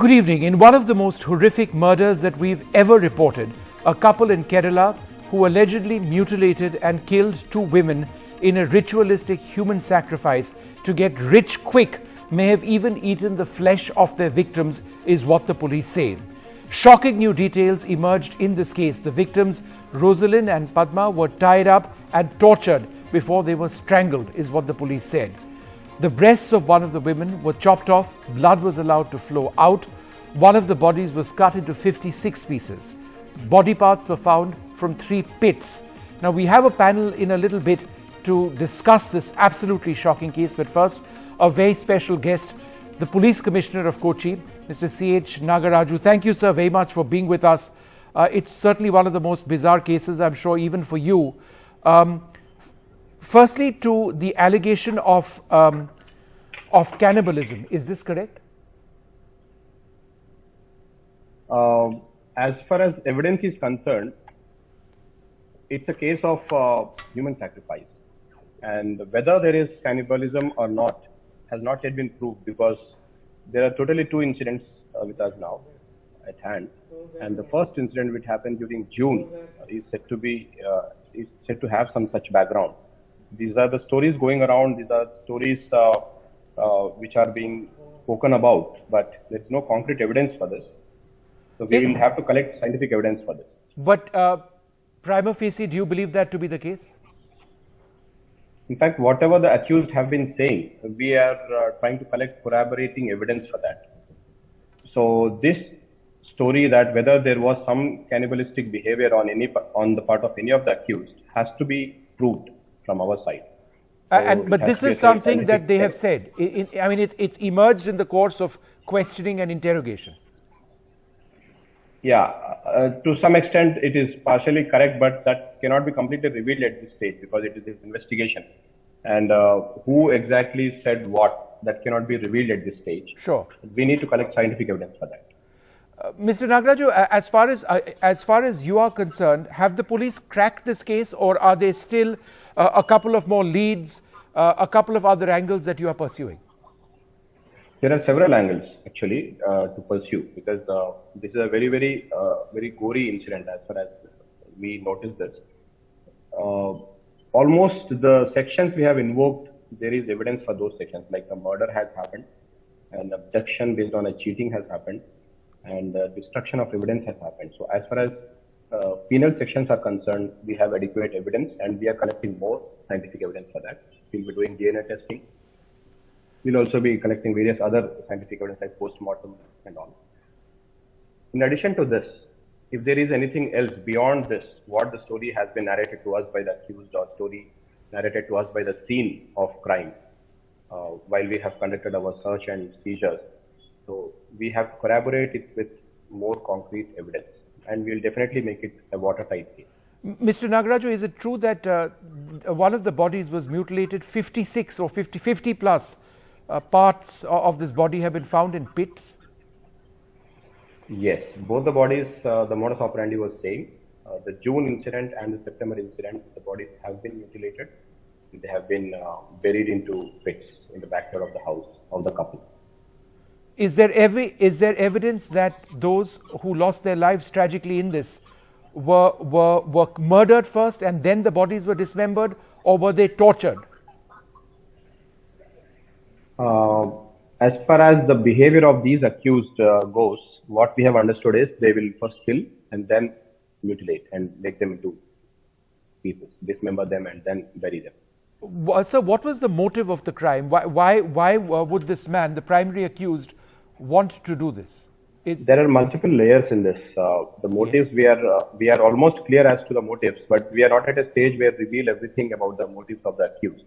Good evening. In one of the most horrific murders that we've ever reported, a couple in Kerala who allegedly mutilated and killed two women in a ritualistic human sacrifice to get rich quick may have even eaten the flesh of their victims, is what the police say. Shocking new details emerged in this case. The victims, Roselin and Padma, were tied up and tortured before they were strangled, is what the police said. The breasts of one of the women were chopped off, blood was allowed to flow out. One of the bodies was cut into 56 pieces. Body parts were found from 3 pits. Now, we have a panel in a little bit to discuss this absolutely shocking case, but first, a very special guest, the Police Commissioner of Kochi, Mr. C.H. Nagaraju. Thank you, sir, very much for being with us. It's certainly one of the most bizarre cases, I'm sure, even for you. Firstly, to the allegation of cannibalism, is this correct? As far as evidence is concerned, it's a case of human sacrifice, and whether there is cannibalism or not has not yet been proved, because there are totally 2 incidents with us now at hand, and the first incident, which happened during June, is said to have some such background. These are the stories going around. These are stories which are being spoken about, but there's no concrete evidence for this. So we will have to collect scientific evidence for this. But prima facie, do you believe that to be the case? In fact, whatever the accused have been saying, we are trying to collect corroborating evidence for that. So this story that whether there was some cannibalistic behavior on the part of any of the accused has to be proved from our side. But this is something that they have said. I mean, it's emerged in the course of questioning and interrogation. Yeah, to some extent it is partially correct, but that cannot be completely revealed at this stage because it is an investigation. And who exactly said what, that cannot be revealed at this stage. Sure. We need to collect scientific evidence for that. Mr. Nagaraju, as far as you are concerned, have the police cracked this case, or are there still a couple of more leads, a couple of other angles that you are pursuing? There are several angles actually to pursue, because this is a very, very gory incident as far as we notice this. Almost the sections we have invoked, there is evidence for those sections, like a murder has happened, an abduction based on a cheating has happened, and destruction of evidence has happened. So as far as penal sections are concerned, we have adequate evidence, and we are collecting more scientific evidence for that. We'll be doing DNA testing. We'll also be collecting various other scientific evidence like post-mortem and all. In addition to this, if there is anything else beyond this, what the story has been narrated to us by the accused or story narrated to us by the scene of crime, while we have conducted our search and seizures, so we have corroborated it with more concrete evidence, and we'll definitely make it a watertight case. Mr. Nagaraju, is it true that one of the bodies was mutilated? 56 or 50 plus parts of this body have been found in pits? Yes, both the bodies, the modus operandi was same. The June incident and the September incident, the bodies have been mutilated. They have been buried into pits in the backyard of the house of the couple. Is there evidence that those who lost their lives tragically in this were murdered first and then the bodies were dismembered, or were they tortured? As far as the behavior of these accused goes, what we have understood is they will first kill and then mutilate and make them into pieces, dismember them and then bury them. So what was the motive of the crime? Why would this man, the primary accused, want to do this? There are multiple layers in this. The motives, yes. We are almost clear as to the motives, but we are not at a stage where we reveal everything about the motives of the accused.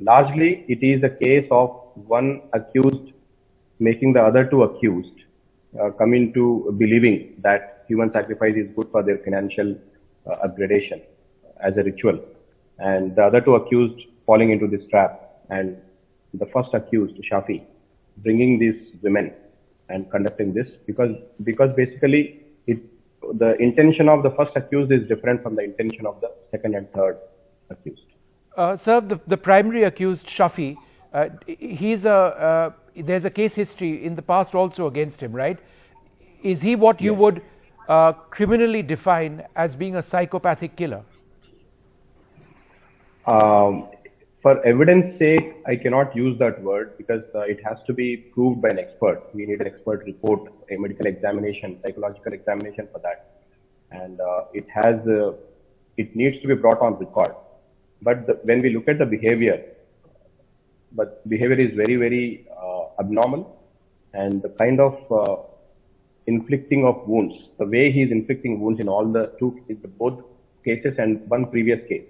Largely, it is a case of one accused making the other 2 accused come into believing that human sacrifice is good for their financial upgradation as a ritual, and the other 2 accused falling into this trap, and the first accused, Shafi, bringing these women and conducting this because basically the intention of the first accused is different from the intention of the second and third accused. Sir, the primary accused, Shafi, there's a case history in the past also against him, right? Is he what you would criminally define as being a psychopathic killer? For evidence sake, I cannot use that word because it has to be proved by an expert. We need an expert report, a medical examination, psychological examination for that. And it needs to be brought on record. But when we look at the behavior, behavior is very, very abnormal, and the kind of inflicting of wounds, the way he is inflicting wounds in both cases and one previous case,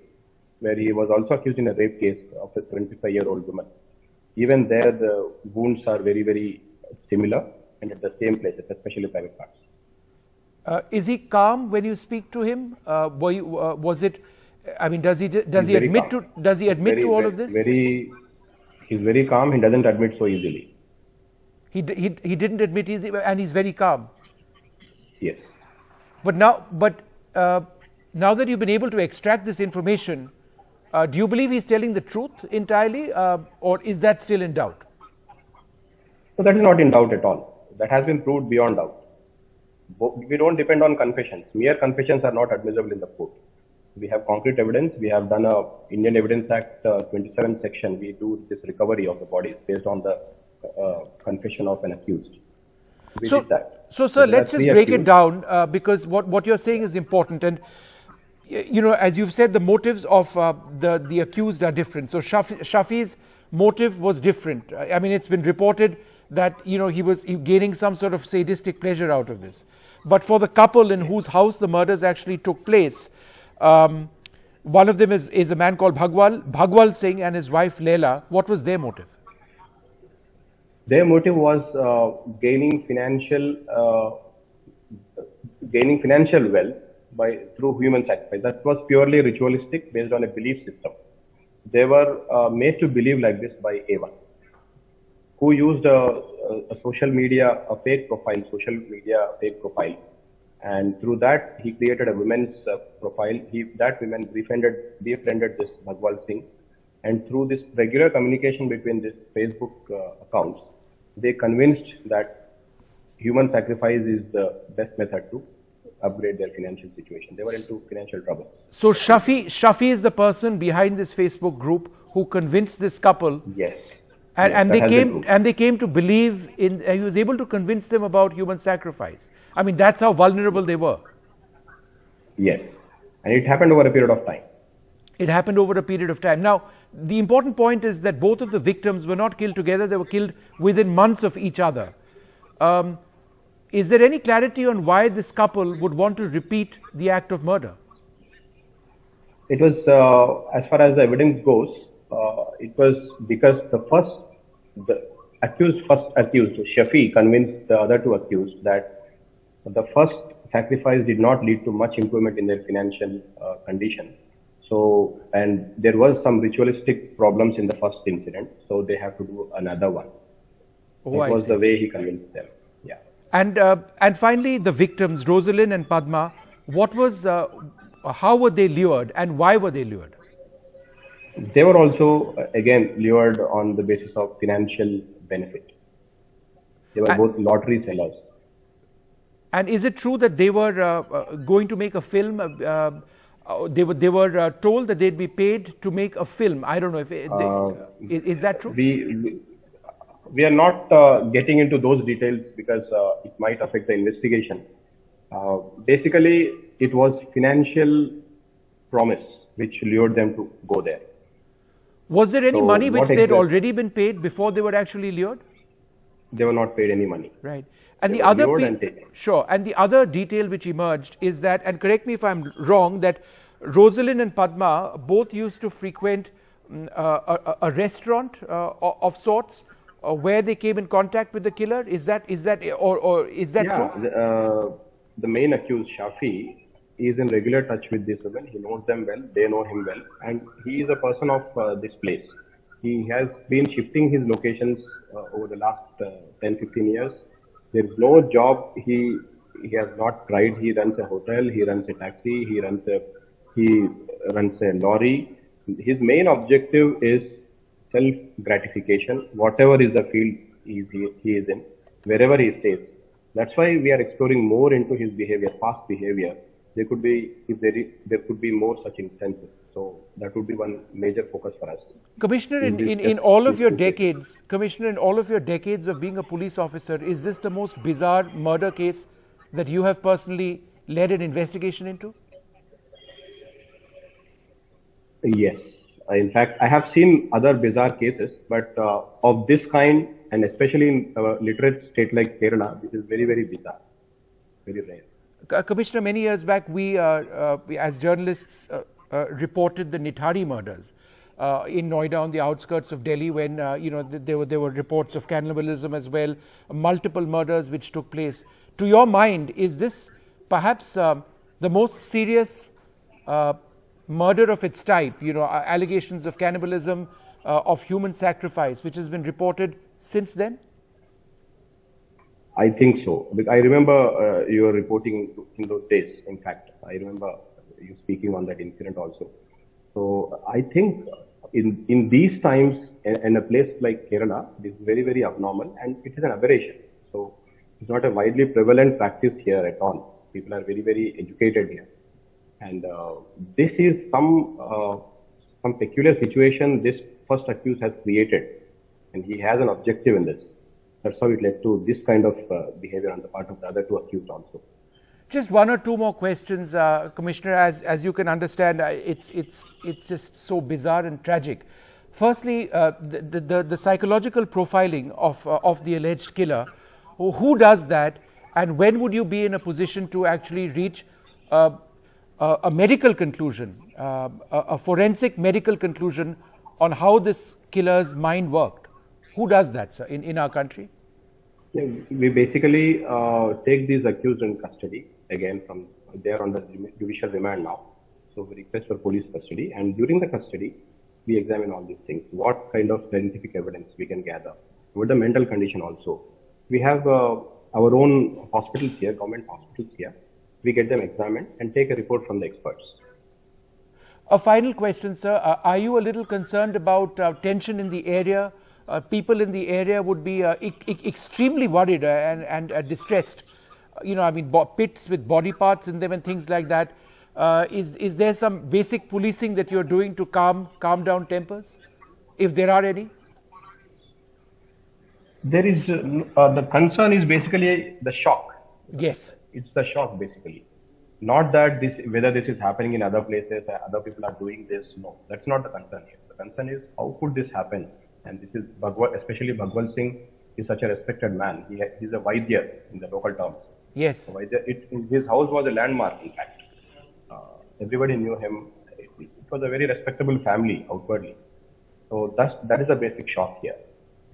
where he was also accused in a rape case of a 75-year-old woman. Even there, the wounds are very, very similar and at the same places, especially private parts. Is he calm when you speak to him? Was it? I mean, does he admit to all of this? He's very calm. He doesn't admit so easily. He didn't admit easily, and he's very calm. Yes. But now that you've been able to extract this information, do you believe he's telling the truth entirely, or is that still in doubt? So that is not in doubt at all. That has been proved beyond doubt. We don't depend on confessions. Mere confessions are not admissible in the court. We have concrete evidence. We have done a Indian Evidence Act 27 section. We do this recovery of the bodies based on the confession of an accused. We did that. So, sir, let's just break it down because what you're saying is important. And you know, as you've said, the motives of the accused are different. So Shafi's motive was different. I mean, it's been reported that, you know, he was gaining some sort of sadistic pleasure out of this. But for the couple in whose house the murders actually took place, one of them is a man called Bhagwal Singh, and his wife Leila. What was their motive? Their motive was gaining financial wealth through human sacrifice. That was purely ritualistic, based on a belief system. They were made to believe like this by Ava, who used a social media fake profile, and through that he created a women's profile. That woman befriended this Bhagwal Singh, and through this regular communication between these Facebook accounts, they convinced that human sacrifice is the best method to upgrade their financial situation. They were into financial trouble. So Shafi is the person behind this Facebook group who convinced this couple. Yes. And they came to believe in. He was able to convince them about human sacrifice. I mean, that's how vulnerable they were. Yes, and it happened over a period of time. It happened over a period of time. Now, the important point is that both of the victims were not killed together. They were killed within months of each other. Is there any clarity on why this couple would want to repeat the act of murder? It was, as far as the evidence goes, it was because the accused, so Shafi, convinced the other two accused that the first sacrifice did not lead to much improvement in their financial condition. So, and there was some ritualistic problems in the first incident, so they have to do another one. Oh, it was the way he convinced them. Yeah. And finally, the victims, Roselin and Padma, how were they lured and why were they lured? They were also, again, lured on the basis of financial benefit. They were both lottery sellers. And is it true that they were going to make a film? They were told that they'd be paid to make a film. I don't know if is that true? We are not getting into those details because it might affect the investigation. Basically, it was financial promise which lured them to go there. Was there any money which they'd already been paid before they were actually lured? They were not paid any money. Right. And the other detail which emerged is that, and correct me if I'm wrong, that Roselin and Padma both used to frequent a restaurant of sorts where they came in contact with the killer. Is that true? The main accused, Shafi, is in regular touch with these women. He knows them well, they know him well, and he is a person of this place. He has been shifting his locations over the last 10-15 years. There is no job he has not tried. He runs a hotel, he runs a taxi, he runs a lorry. His main objective is self-gratification. Whatever is the field he is in, wherever he stays. That's why we are exploring more into his behavior, past behavior. There could be, there could be more such instances. So that would be one major focus for us. Commissioner, in all of your decades, Commissioner, in all of your decades of being a police officer, is this the most bizarre murder case that you have personally led an investigation into? Yes. In fact, I have seen other bizarre cases, but of this kind, and especially in a literate state like Kerala, this is very, very bizarre, very rare. Commissioner, many years back, we as journalists reported the Nithari murders in Noida on the outskirts of Delhi, when there were reports of cannibalism as well, multiple murders which took place. To your mind, is this perhaps the most serious murder of its type, allegations of cannibalism, of human sacrifice, which has been reported since then? I think so. I remember you were reporting in those days. In fact, I remember you speaking on that incident also. So I think in these times, in a place like Kerala, this is very, very abnormal, and it is an aberration. So it's not a widely prevalent practice here at all. People are very, very educated here. And this is some peculiar situation this first accused has created, and he has an objective in this. That's how it led to this kind of behavior on the part of the other two accused also. Just one or two more questions, Commissioner. As you can understand, it's just so bizarre and tragic. Firstly, the psychological profiling of the alleged killer. Who does that, and when would you be in a position to actually reach a medical conclusion, a forensic medical conclusion on how this killer's mind worked? Who does that, sir, in our country? Yeah, we basically take these accused in custody. Again, from there on the judicial remand now. So we request for police custody, and during the custody, we examine all these things. What kind of scientific evidence we can gather, with the mental condition also. We have our own hospitals here, government hospitals here. We get them examined and take a report from the experts. A final question, sir. Are you a little concerned about tension in the area? People in the area would be extremely worried and distressed. Pits with body parts in them and things like that. Is there some basic policing that you're doing to calm down tempers, if there are any? There is the concern is basically the shock. Yes, it's the shock basically. Not that whether this is happening in other places, other people are doing this. No, that's not the concern here. The concern is how could this happen? And this is especially Bhagwal Singh is such a respected man. He's a Vaidya in the local terms. Yes. His house was a landmark, in fact. Everybody knew him. It was a very respectable family outwardly. So that is a basic shock here.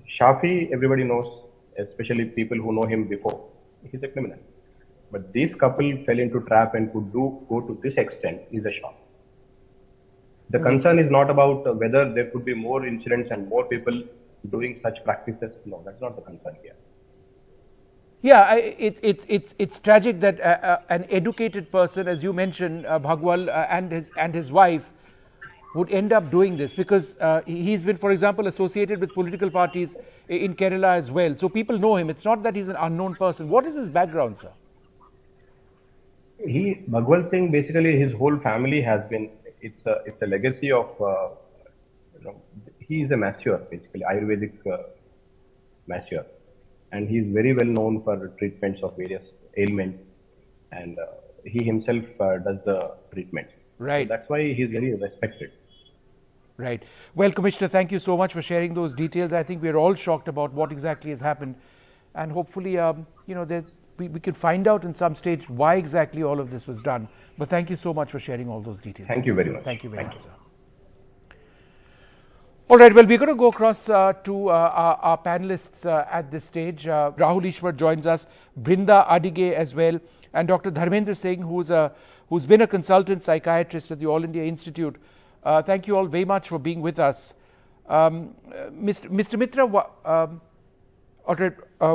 Shafi, everybody knows, especially people who know him before. He's a criminal. But this couple fell into trap and could go to this extent is a shock. The concern is not about whether there could be more incidents and more people doing such practices. No, that's not the concern here. Yeah, it's tragic that an educated person, as you mentioned, Bhagwal and his wife, would end up doing this, because he's been, for example, associated with political parties in Kerala as well. So people know him. It's not that he's an unknown person. What is his background, sir? Bhagwal Singh, basically his whole family has been, it's a legacy of, he is a masseur, basically, Ayurvedic masseur. And he is very well known for treatments of various ailments, and he himself does the treatment. Right. So that's why he is very respected. Right. Well, Commissioner, thank you so much for sharing those details. I think we're all shocked about what exactly has happened, and hopefully, we can find out in some stage why exactly all of this was done. But thank you so much for sharing all those details. Thank you very much. Thank you very much, sir. All right, well, we're going to go across to our panelists at this stage. Rahul Ishwar joins us, Brinda Adige as well, and Dr. Dharmendra Singh, who's been a consultant psychiatrist at the All India Institute. Thank you all very much for being with us. Mr. Mitra,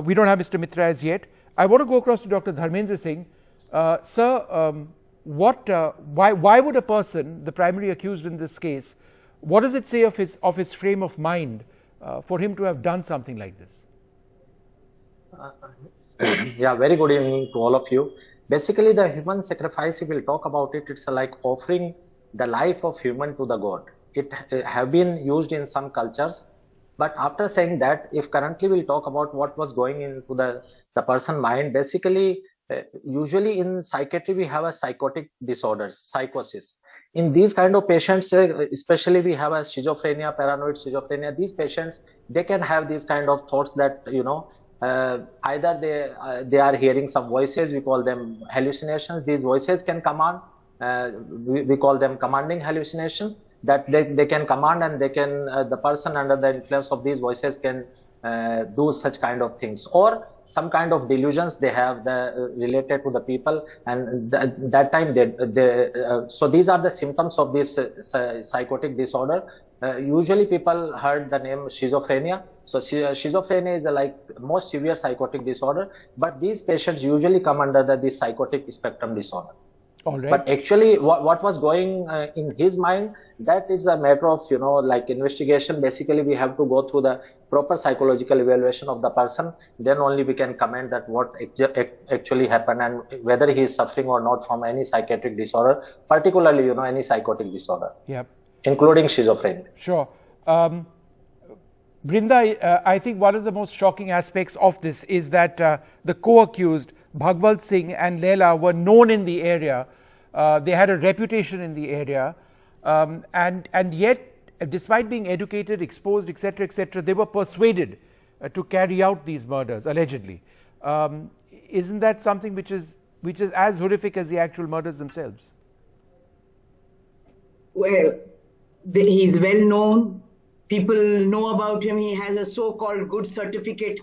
we don't have Mr. Mitra as yet. I want to go across to Dr. Dharmendra Singh. Sir, why would a person, the primary accused in this case, what does it say of his frame of mind for him to have done something like this? Yeah, very good evening to all of you. Basically, the human sacrifice, if we'll talk about it, it's like offering the life of human to the god. It have been used in some cultures, but after saying that, if currently we'll talk about what was going into the person mind, basically, usually in psychiatry, we have a psychotic disorders, psychosis. In these kind of patients, especially we have a schizophrenia, paranoid schizophrenia, these patients, they can have these kind of thoughts that, either they are hearing some voices, we call them hallucinations. These voices can command, we call them commanding hallucinations, that they can command, and they can the person under the influence of these voices can do such kind of things, or some kind of delusions they have related to the people, and that time so these are the symptoms of this psychotic disorder. Usually people heard the name schizophrenia. So schizophrenia is like most severe psychotic disorder, but these patients usually come under the psychotic spectrum disorder. All right. But actually, what was going in his mind, that is a matter of, like investigation. Basically, we have to go through the proper psychological evaluation of the person. Then only we can comment that what actually happened and whether he is suffering or not from any psychiatric disorder, particularly, any psychotic disorder. Yep. Including schizophrenia. Sure. Brinda, I think one of the most shocking aspects of this is that the co-accused, Bhagwat Singh and Leila, were known in the area. They had a reputation in the area. And yet, despite being educated, exposed, etc., they were persuaded to carry out these murders, allegedly. Isn't that something which is as horrific as the actual murders themselves? Well, he's well known. People know about him. He has a so-called good certificate.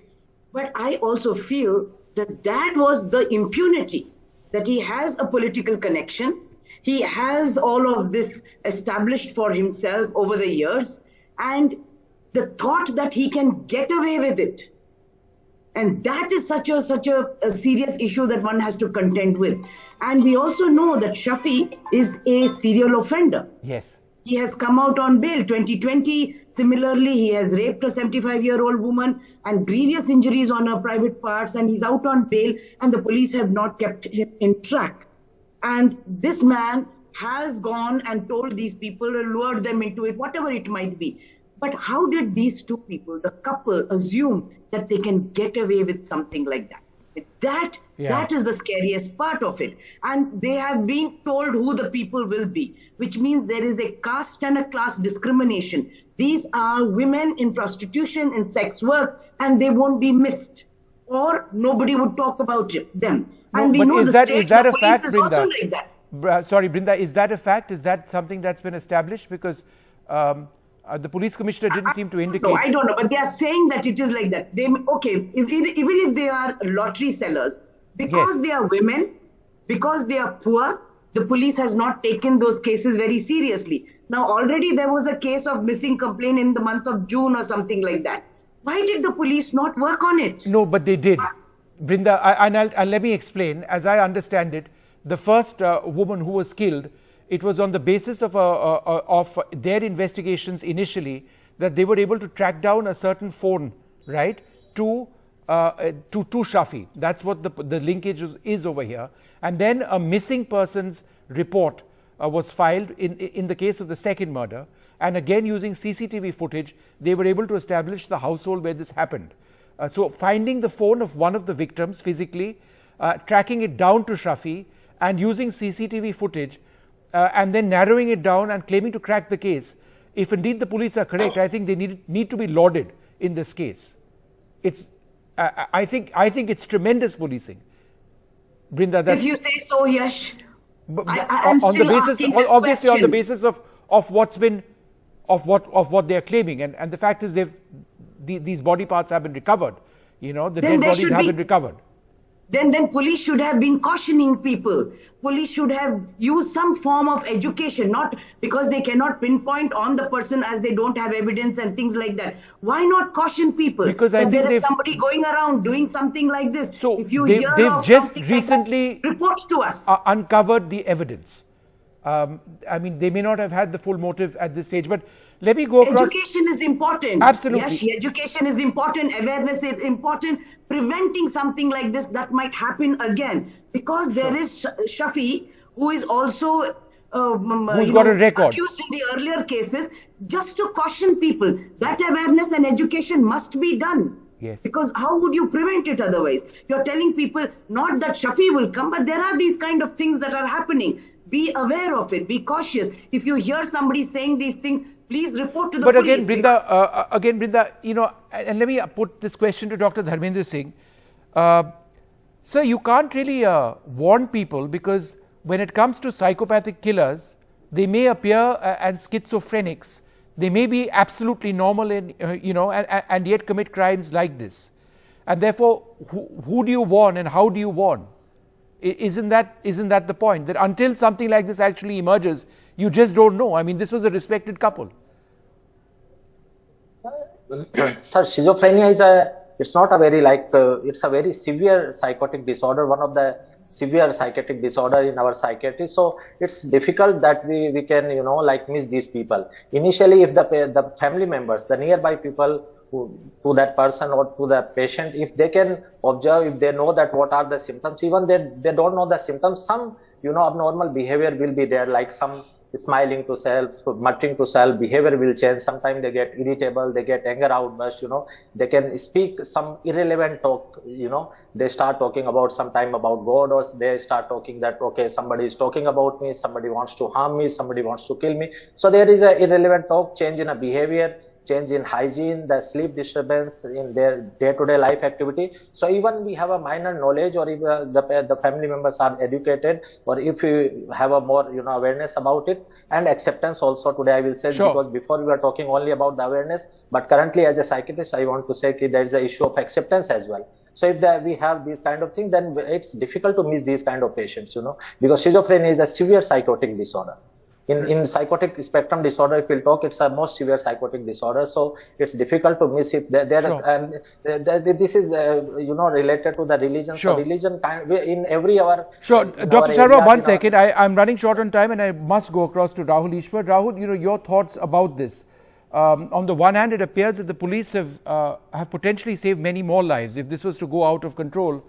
But I also feel that was the impunity, that he has a political connection. He has all of this established for himself over the years. And the thought that he can get away with it. And that is such a serious issue that one has to contend with. And we also know that Shafi is a serial offender. Yes. He has come out on bail 2020. Similarly, he has raped a 75-year-old woman and grievous injuries on her private parts, and he's out on bail, and the police have not kept him in track. And this man has gone and told these people, lured them into it, whatever it might be. But how did these two people, the couple, assume that they can get away with something like that? That is the scariest part of it. And they have been told who the people will be, which means there is a caste and a class discrimination. These are women in prostitution, in sex work, and they won't be missed, or nobody would talk about them. And we know the state, the police is also like that. Sorry, Brinda, is that a fact? Is that something that's been established? Because the police commissioner didn't seem to indicate. No, I don't know, but they are saying that it is like that. Even if they are lottery sellers, because they are women, because they are poor, the police has not taken those cases very seriously. Now, already there was a case of missing complaint in the month of June or something like that. Why did the police not work on it? No, but they did. Brinda, and let me explain. As I understand it, the first woman who was killed, it was on the basis of their investigations initially that they were able to track down a certain phone, right, to Shafi. That's what the linkage is over here. And then a missing persons report was filed in the case of the second murder. And again, using CCTV footage, they were able to establish the household where this happened. So finding the phone of one of the victims physically, tracking it down to Shafi, and using CCTV footage, and then narrowing it down and claiming to crack the case. If indeed the police are correct, I think they need to be lauded in this case. It's I think it's tremendous policing. Brinda, if you say so, Yash. On the basis, obviously, on the basis of what's been of what they are claiming, and the fact is these body parts have been recovered. The dead bodies have been recovered. Then police should have been cautioning people. Police should have used some form of education, not because they cannot pinpoint on the person as they don't have evidence and things like that. Why not caution people? Because I think there is somebody going around doing something like this. So if you they've just recently like that, reports to us. Uncovered the evidence. I mean, they may not have had the full motive at this stage, but Let me go across. Education is important. Absolutely. Yes, education is important. Awareness is important. Preventing something like this that might happen again, because there is Shafi, who is also who's got a record accused in the earlier cases, just to caution people that awareness and education must be done. Yes. Because how would you prevent it otherwise? You're telling people not that Shafi will come, but there are these kind of things that are happening. Be aware of it. Be cautious. If you hear somebody saying these things, please report to the police. But again, Brinda, you know, and let me put this question to Dr. Dharmendra Singh. Sir, you can't really warn people, because when it comes to psychopathic killers, they may appear as schizophrenics. They may be absolutely normal and and yet commit crimes like this. And therefore, who do you warn and how do you warn? Isn't that the point? That until something like this actually emerges, you just don't know. I mean, this was a respected couple. Sir, schizophrenia is it's not a very it's a very severe psychotic disorder, one of the severe psychiatric disorder in our psychiatry. So it's difficult that we can, miss these people. Initially, if the family members, the nearby people to that person or to the patient, if they can observe, if they know that what are the symptoms, even they don't know the symptoms, some, abnormal behavior will be there, like some smiling to self, muttering to self, behavior will change. Sometimes they get irritable, they get anger outburst, they can speak some irrelevant talk, they start talking about sometime about God, or they start talking that, okay, somebody is talking about me, somebody wants to harm me, somebody wants to kill me. So there is a irrelevant talk, change in a behavior, change in hygiene, the sleep disturbance in their day-to-day life activity. So even we have a minor knowledge, or if the family members are educated, or if you have a more awareness about it, and acceptance also today, I will say, because before we were talking only about the awareness, but currently as a psychiatrist, I want to say that there is an issue of acceptance as well. So if we have these kind of things, then it's difficult to miss these kind of patients, because schizophrenia is a severe psychotic disorder. In psychotic spectrum disorder, if we'll talk, it's a most severe psychotic disorder. So it's difficult to miss it. And this is, related to the religion. Sure. So religion in every hour. Sure. Dr. Sharma, one second. I'm running short on time and I must go across to Rahul Ishwar. Rahul, your thoughts about this. On the one hand, it appears that the police have potentially saved many more lives if this was to go out of control.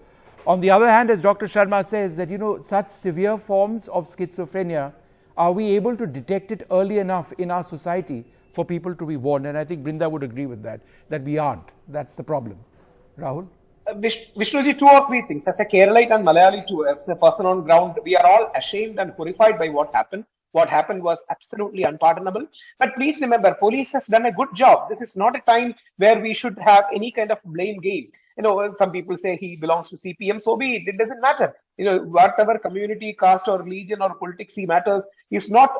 On the other hand, as Dr. Sharma says, that, such severe forms of schizophrenia, are we able to detect it early enough in our society for people to be warned? And I think Brinda would agree with that we aren't. That's the problem. Rahul? Vishnuji, 2 or 3 things. As a Keralite and Malayali too, as a person on ground, we are all ashamed and horrified by what happened. What happened was absolutely unpardonable. But please remember, police has done a good job. This is not a time where we should have any kind of blame game. Some people say he belongs to CPM, so be it. It doesn't matter. Whatever community, caste or religion or politics he matters is not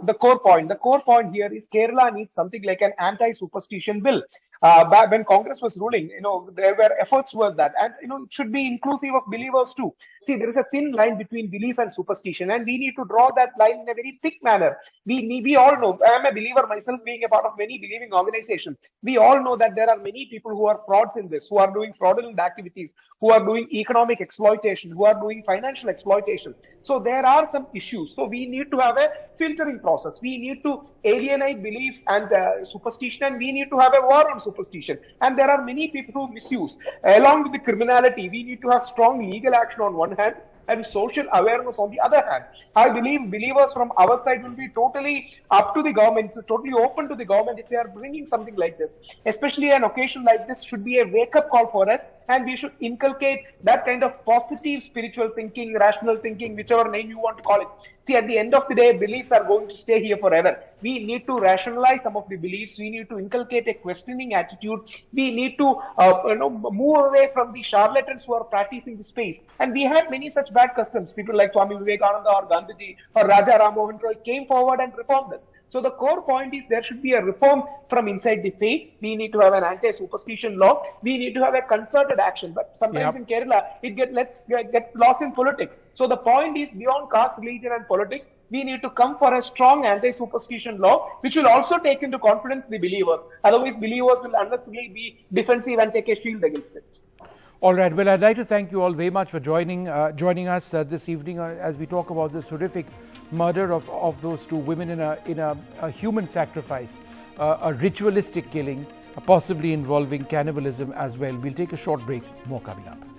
the core point. The core point here is Kerala needs something like an anti-superstition bill. When Congress was ruling, there were efforts towards that, and it should be inclusive of believers too. See, there is a thin line between belief and superstition, and we need to draw that line in a very thick manner. We all know. I am a believer myself, being a part of many believing organizations. We all know that there are many people who are frauds in this, who are doing fraudulent activities, who are doing economic exploitation, who are doing financial exploitation. So there are some issues. So we need to have a filtering process. We need to alienate beliefs and superstition, and we need to have a war on superstition. And there are many people who misuse. Along with the criminality, we need to have strong legal action on one hand and social awareness on the other hand. I believe believers from our side will be totally up to the government, so totally open to the government if they are bringing something like this. Especially an occasion like this should be a wake-up call for us, and we should inculcate that kind of positive spiritual thinking, rational thinking, whichever name you want to call it. See, at the end of the day, beliefs are going to stay here forever. We need to rationalize some of the beliefs. We need to inculcate a questioning attitude. We need to move away from the charlatans who are practicing the space. And we had many such bad customs. People like Swami Vivekananda or Gandhiji or Raja Ram Mohan Roy came forward and reformed this. So the core point is there should be a reform from inside the faith. We need to have an anti-superstition law. We need to have a concerted action. But sometimes in Kerala, it gets lost in politics. So the point is, beyond caste, religion and politics, we need to come for a strong anti-superstition law, which will also take into confidence the believers. Otherwise, believers will unnecessarily be defensive and take a shield against it. All right. Well, I'd like to thank you all very much for joining us this evening as we talk about this horrific murder of those two women in a human sacrifice. a ritualistic killing, possibly involving cannibalism as well. We'll take a short break. More coming up.